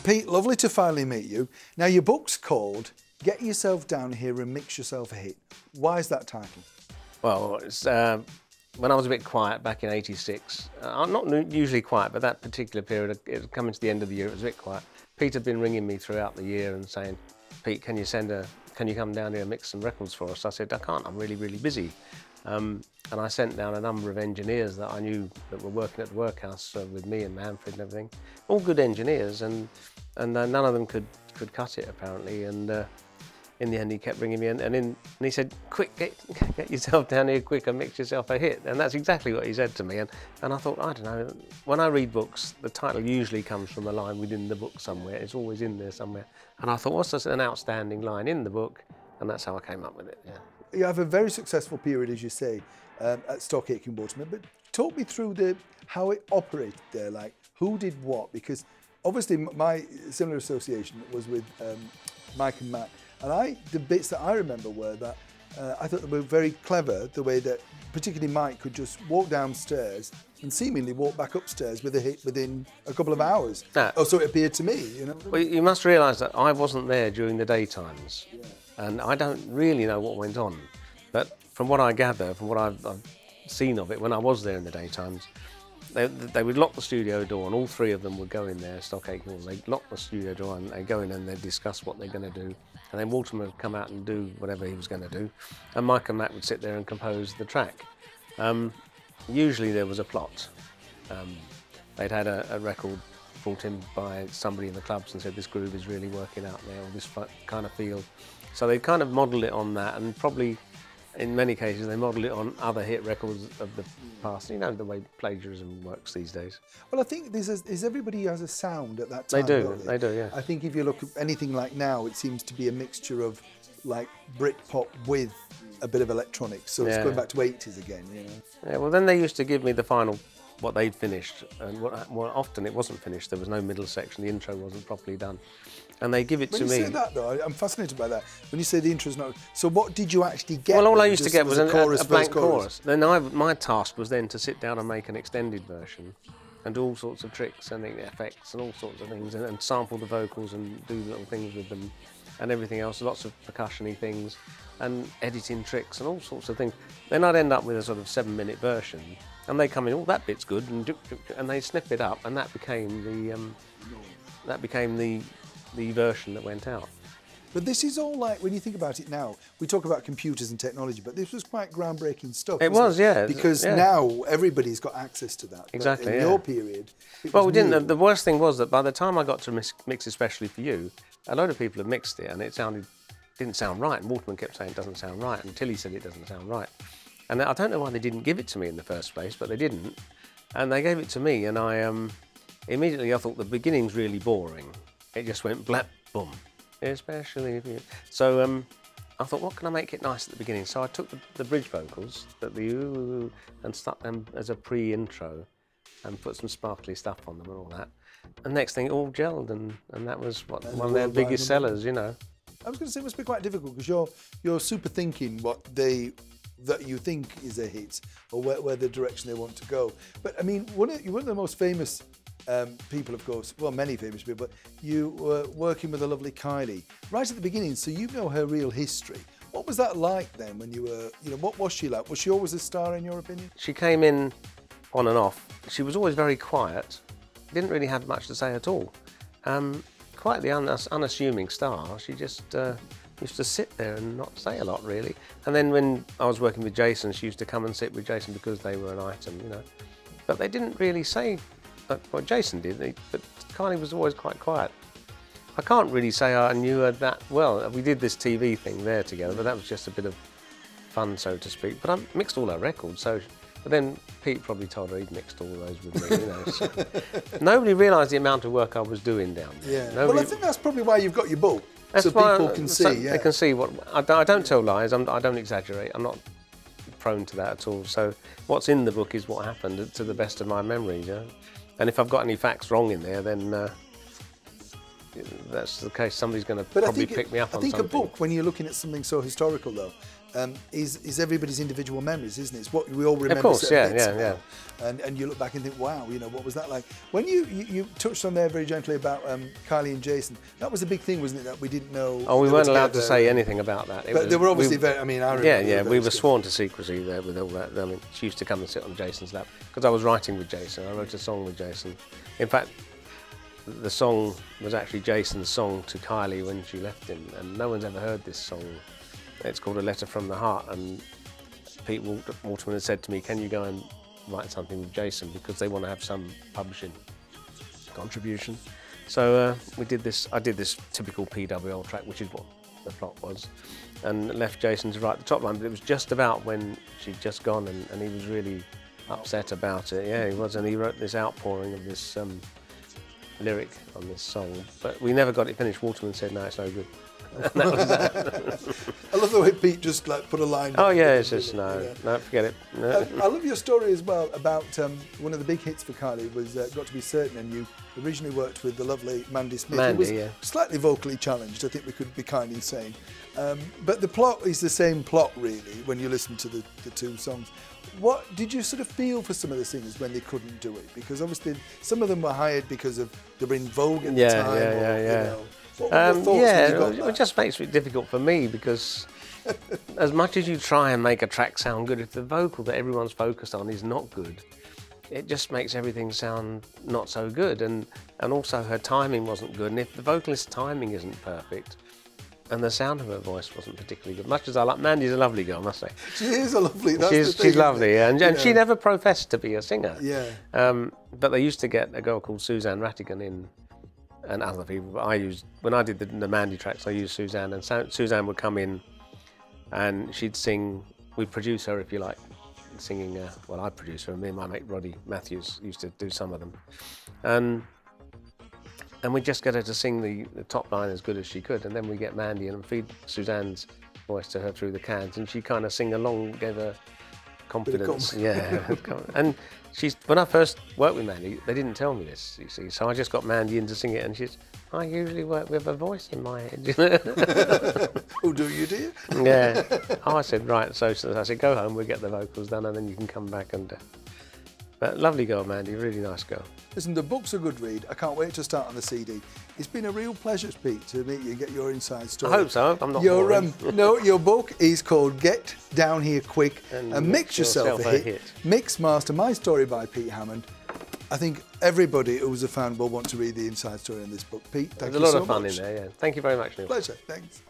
Pete, lovely to finally meet you. Now, your book's called Get Yourself Down Here and Mix Yourself a Hit. Why is that title? Well, it's, when I was a bit quiet back in '86, I'm not usually quiet, but that particular period, it was coming to the end of the year, it was a bit quiet. Pete had been ringing me throughout the year and saying, Pete, can you come down here and mix some records for us? I said, I can't, I'm really, really busy. And I sent down a number of engineers that I knew that were working at the workhouse with me and Manfred and everything. All good engineers, and none of them could cut it apparently. And in the end, he kept ringing me, and he said, "Quick, get yourself down here quick and mix yourself a hit." And that's exactly what he said to me. And I thought, I don't know. When I read books, the title usually comes from a line within the book somewhere. It's always in there somewhere. And I thought, what's an outstanding line in the book? And that's how I came up with it. Yeah. You have a very successful period, as you say, at Stock Aitken Waterman, but talk me through how it operated there, like who did what, because obviously my similar association was with Mike and Matt, and the bits that I remember were that I thought they were very clever, the way that particularly Mike could just walk downstairs and seemingly walk back upstairs with a hit within a couple of hours. Oh, so it appeared to me, you know. Well, you must realise that I wasn't there during the daytimes. Yeah. And I don't really know what went on, but from what I gather, from what I've seen of it, when I was there in the daytimes, they would lock the studio door, and all three of them would go in there, Stock Aitken, they'd lock the studio door and they'd go in and they'd discuss what they're going to do, and then Waterman would come out and do whatever he was going to do, and Mike and Matt would sit there and compose the track. Usually there was a plot. They'd had a record brought in by somebody in the clubs and said, this groove is really working out there, or this kind of feel. So they kind of modelled it on that, and probably in many cases they modelled it on other hit records of the past. You know the way plagiarism works these days. Well, I think everybody has a sound at that time. They do, yeah. I think if you look at anything like now, it seems to be a mixture of like Britpop with a bit of electronics. So it's going back to 80s again, you know. Yeah, well then they used to give me the final, what they'd finished, and well, often it wasn't finished. There was no middle section, the intro wasn't properly done. And they give it to me. When you say that, though, I'm fascinated by that. When you say the intro's not... So what did you actually get? Well, all I used to get was a blank chorus. Then my task was then to sit down and make an extended version and do all sorts of tricks and effects and all sorts of things, and sample the vocals and do little things with them and everything else, lots of percussion-y things and editing tricks and all sorts of things. Then I'd end up with a sort of 7-minute version, and they come in, oh, that bit's good, and they snip it up, and that became the version that went out. But this is all like, when you think about it now, we talk about computers and technology, but this was quite groundbreaking stuff. It was, yeah. Because now everybody's got access to that. Exactly, but in your period, well, we didn't. The worst thing was that by the time I got to mix especially for you, a load of people had mixed it and it didn't sound right. And Waterman kept saying it doesn't sound right, and Tilly said it doesn't sound right. And I don't know why they didn't give it to me in the first place, but they didn't. And they gave it to me, and immediately I thought the beginning's really boring. It just went blap, boom, especially if you... So I thought, what can I make it nice at the beginning? So I took the bridge vocals, the ooh, and stuck them as a pre-intro and put some sparkly stuff on them and all that. And next thing, it all gelled, and that was one of their biggest sellers, you know. I was going to say it must be quite difficult because you're super thinking that you think is a hit or where the direction they want to go. But I mean, one of the most famous people, of course, well, many famous people, but you were working with the lovely Kylie right at the beginning, so you know her real history. What was that like then when you were, you know, what was she like? Was she always a star in your opinion? She came in on and off. She was always very quiet, didn't really have much to say at all. Quite the unassuming star. She just used to sit there and not say a lot, really. And then when I was working with Jason, she used to come and sit with Jason because they were an item, you know. But they didn't really say what Jason did, but Kylie was always quite quiet. I can't really say I knew her that well. We did this TV thing there together, but that was just a bit of fun, so to speak. But I mixed all her records, so... But then Pete probably told her he'd mixed all those with me, you know. So. Nobody realised the amount of work I was doing down there. Yeah. Well, I think that's probably why you've got your book, so people can see. Yeah. They can see what... I don't tell lies, I don't exaggerate, I'm not prone to that at all. So what's in the book is what happened to the best of my memories, yeah? And if I've got any facts wrong in there, then that's the case. Somebody's going to probably pick me up on something. I think a book, when you're looking at something so historical, though, is everybody's individual memories, isn't it? It's what we all remember. Of course, certain yeah, bits yeah, about. And you look back and think, wow, you know, what was that like? When you touched on there very gently about Kylie and Jason, that was a big thing, wasn't it? That we didn't know. Oh, we weren't allowed to say anything about that. But they were obviously very. I mean, I remember. Yeah, we were sworn to secrecy there with all that. I mean, she used to come and sit on Jason's lap because I was writing with Jason. I wrote a song with Jason. In fact, the song was actually Jason's song to Kylie when she left him, and no one's ever heard this song. It's called A Letter from the Heart, and Pete Waterman had said to me, can you go and write something with Jason, because they want to have some publishing contribution. So we did this. I did this typical Pwl track, which is what the plot was, and left Jason to write the top line, but it was just about when she'd just gone, and he was really upset about it. Yeah, he was, and he wrote this outpouring of this lyric on this song, but we never got it finished. Waterman said, no, it's no good. That was that. I love the way Pete just like put a line. Oh yeah, it's just no, forget it. No. I love your story as well about one of the big hits for Kylie was Got to Be Certain, and you originally worked with the lovely Mandy Smith, who was slightly vocally challenged, I think we could be kind in saying. But the plot is the same plot really when you listen to the two songs. What did you sort of feel for some of the singers when they couldn't do it? Because obviously some of them were hired because they were in vogue at the time. You know, what were your thoughts when you got that? It just makes it difficult for me because as much as you try and make a track sound good, if the vocal that everyone's focused on is not good, it just makes everything sound not so good. And also her timing wasn't good. And if the vocalist's timing isn't perfect, and the sound of her voice wasn't particularly good. Much as I like, Mandy's a lovely girl, I must say. She is a lovely. She's lovely, and she never professed to be a singer. Yeah. But they used to get a girl called Suzanne Rattigan in, and other people. But I used, when I did the Mandy tracks, I used Suzanne, and Suzanne would come in, and she'd sing. We'd produce her, if you like, singing. Well, I'd produce her, and me and my mate Roddy Matthews used to do some of them, and we'd just get her to sing the top line as good as she could, and then we get Mandy and feed Suzanne's voice to her through the cans, and she kind of sing along, gave her confidence. Yeah, and when I first worked with Mandy, they didn't tell me this, you see, so I just got Mandy in to sing it, and I usually work with a voice in my head. Oh, do you, dear? Yeah. Oh, I said, right, so I said, go home, we'll get the vocals done, and then you can come back and... But lovely girl, Mandy, really nice girl. Listen, the book's a good read. I can't wait to start on the CD. It's been a real pleasure, Pete, to meet you and get your inside story. I hope so. I'm not boring. No, your book is called Get Down Here Quick and Mix Yourself a Hit. Mix Master, My Story by Pete Hammond. I think everybody who's a fan will want to read the inside story in this book. Pete, thank you so much. There's a lot of fun in there, yeah. Thank you very much, Neil. Pleasure, thanks.